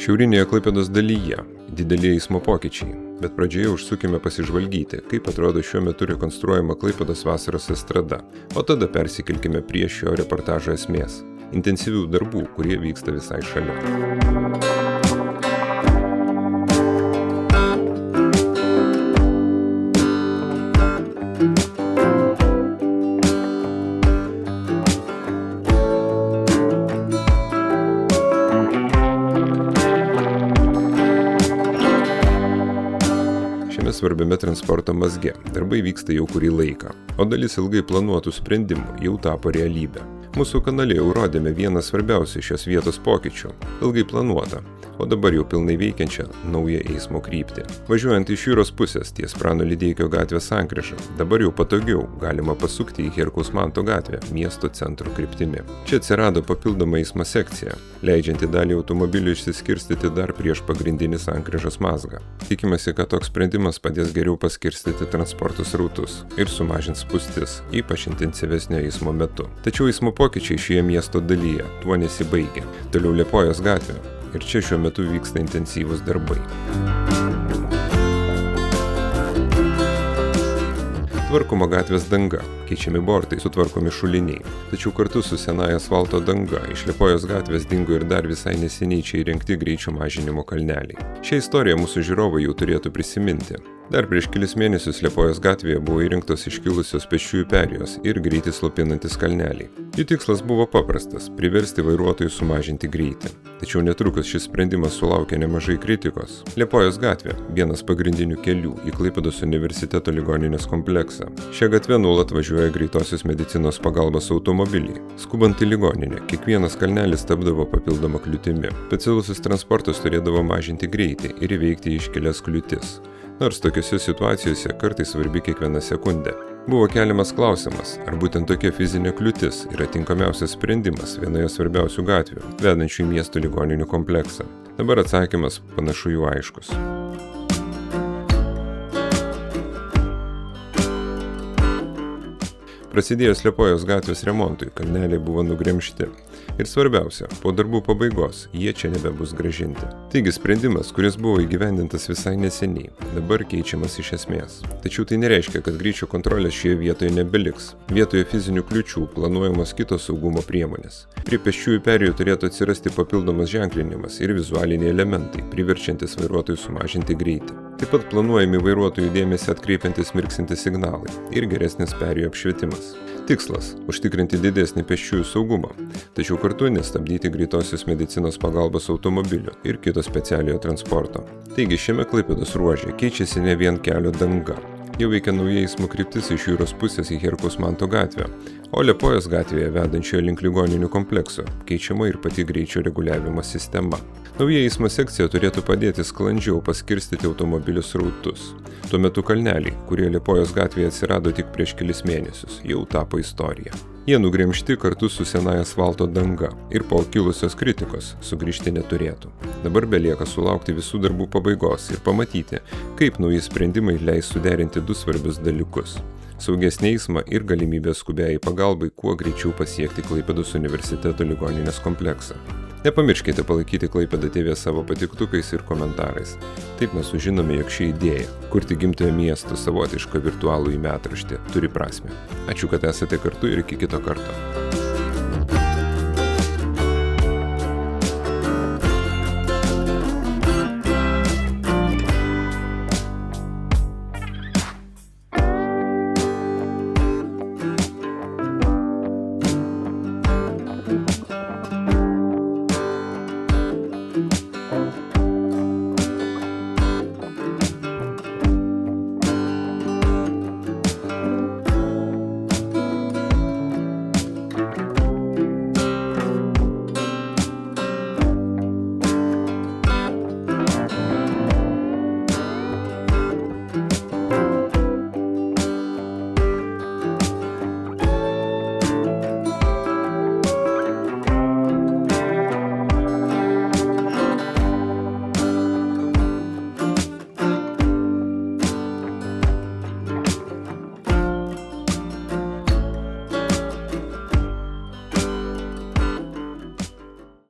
Šiaurinėje Klaipėdos dalyje dideli eismo pokyčiai, bet pradžioje užsukime pasižvalgyti, kaip atrodo šiuo metu rekonstruojama Klaipėdos vasaros estrada, o tada persikelkime prie šio reportažo esmės – intensyvių darbų, kurie vyksta visai šalia. Svarbiame transporto mazge darbai vyksta jau kurį laiką, o dalis ilgai planuotų sprendimų jau tapo realybė. Mūsų kanale jau rodėme vieną svarbiausių šios vietos pokyčių – ilgai planuotą, o dabar jau pilnai veikiančią naują eismo kryptį. Važiuojant iš jūros pusės ties Prano Lydeikio gatvės sankryža, dabar jau patogiau galima pasukti į Herkaus Manto gatvę miesto centro kryptimi. Čia atsirado papildoma eismo sekcija, leidžianti dalį automobilių išsiskirstyti dar prieš pagrindinį sankryžos mazgą. Tikimasi, kad toks sprendimas padės geriau paskirstyti transporto srautus ir sumažins spūstis, ypač intensyvesnio eismo metu. Tačiau eismo pokyčiai šioje miesto dalyje tuo nesibaigia. Toliau Liepojos gatvė ir čia šiuo metu vyksta intensyvūs darbai. Tvarkoma gatvės danga, keičiami bortai, sutvarkomi šuliniai. Tačiau kartu su senaja asfalto danga iš Liepojos gatvės dingo ir dar visai neseniai čia įrengti greičio mažinimo kalneliai. Šią istoriją mūsų žiūrovai jau turėtų prisiminti. Dar prieš kelis mėnesius Liepojos gatvėje buvo įrengtos iškilusios pėsčiųjų perėjos ir greitį slopinantis kalneliai. Jų tikslas buvo paprastas – priversti vairuotojus sumažinti greitį. Tačiau netrukus šis sprendimas sulaukė nemažai kritikos. Liepojos gatvė – vienas pagrindinių kelių į Klaipėdos universiteto ligoninės kompleksą. Šią gatvę nuolat važiuoja greitosios medicinos pagalbos automobiliai. Skubant į ligoninę, kiekvienas kalnelis tapdavo papildoma kliūtimi. Specialusis transportas turėdavo mažinti greitį ir įveikti iškelias kliūtis. Nors tokiose situacijose kartais svarbi kiekviena sekundė. Buvo keliamas klausimas, ar būtent tokia fizinė kliūtis yra tinkamiausias sprendimas vienoje svarbiausių gatvių, vedančių į miesto ligoninių kompleksą. Dabar atsakymas panašu jau aiškus. Prasidėjus Liepojos gatvės remontui, kalneliai buvo nugremžti. Ir svarbiausia, po darbų pabaigos jie čia nebebus grąžinti. Taigi sprendimas, kuris buvo įgyvendintas visai neseniai, dabar keičiamas iš esmės. Tačiau tai nereiškia, kad greičio kontrolės šioje vietoje nebeliks. Vietoje fizinių kliūčių planuojamos kitos saugumo priemonės. Prie pėsčiųjų perėjų turėtų atsirasti papildomas ženklinimas ir vizualiniai elementai, priverčiantis vairuotojus sumažinti greitį. Taip pat planuojami vairuotojų dėmesį atkreipiantis mirksinti signalai ir geresnis perėjų apšvietimas. Tikslas – užtikrinti didesnį pėsčiųjų saugumą, tačiau kartu nestabdyti greitosios medicinos pagalbos automobilių ir kito specialiojo transporto. Taigi šiame Klaipėdos ruože keičiasi ne vien kelio danga. Jau veikia nauja eismo kryptis iš jūros pusės į Herkaus Manto gatvę, o Liepojos gatvėje vedančioje link ligoninių komplekso keičiama ir pati greičio reguliavimo sistema. Nauja eismo sekcija turėtų padėti sklandžiau paskirstyti automobilių srautus. Tuo metu kalneliai, kurie Liepojos gatvėje atsirado tik prieš kelis mėnesius, jau tapo istorija. Jie nugremžti kartu su senaja asfalto danga ir po kilusios kritikos sugrįžti neturėtų. Dabar belieka sulaukti visų darbų pabaigos ir pamatyti, kaip nauji sprendimai leis suderinti du svarbius dalykus – saugesnį eismą ir galimybę skubiai pagalbai kuo greičiau pasiekti Klaipėdos universiteto ligoninės kompleksą. Nepamirškite palaikyti Klaipėdą TV savo patiktukais ir komentarais. Taip mes sužinome, jog ši idėja – kurti gimtojo miesto savotišką virtualų metraštį – turi prasmę. Ačiū, kad esate kartu ir iki kito karto.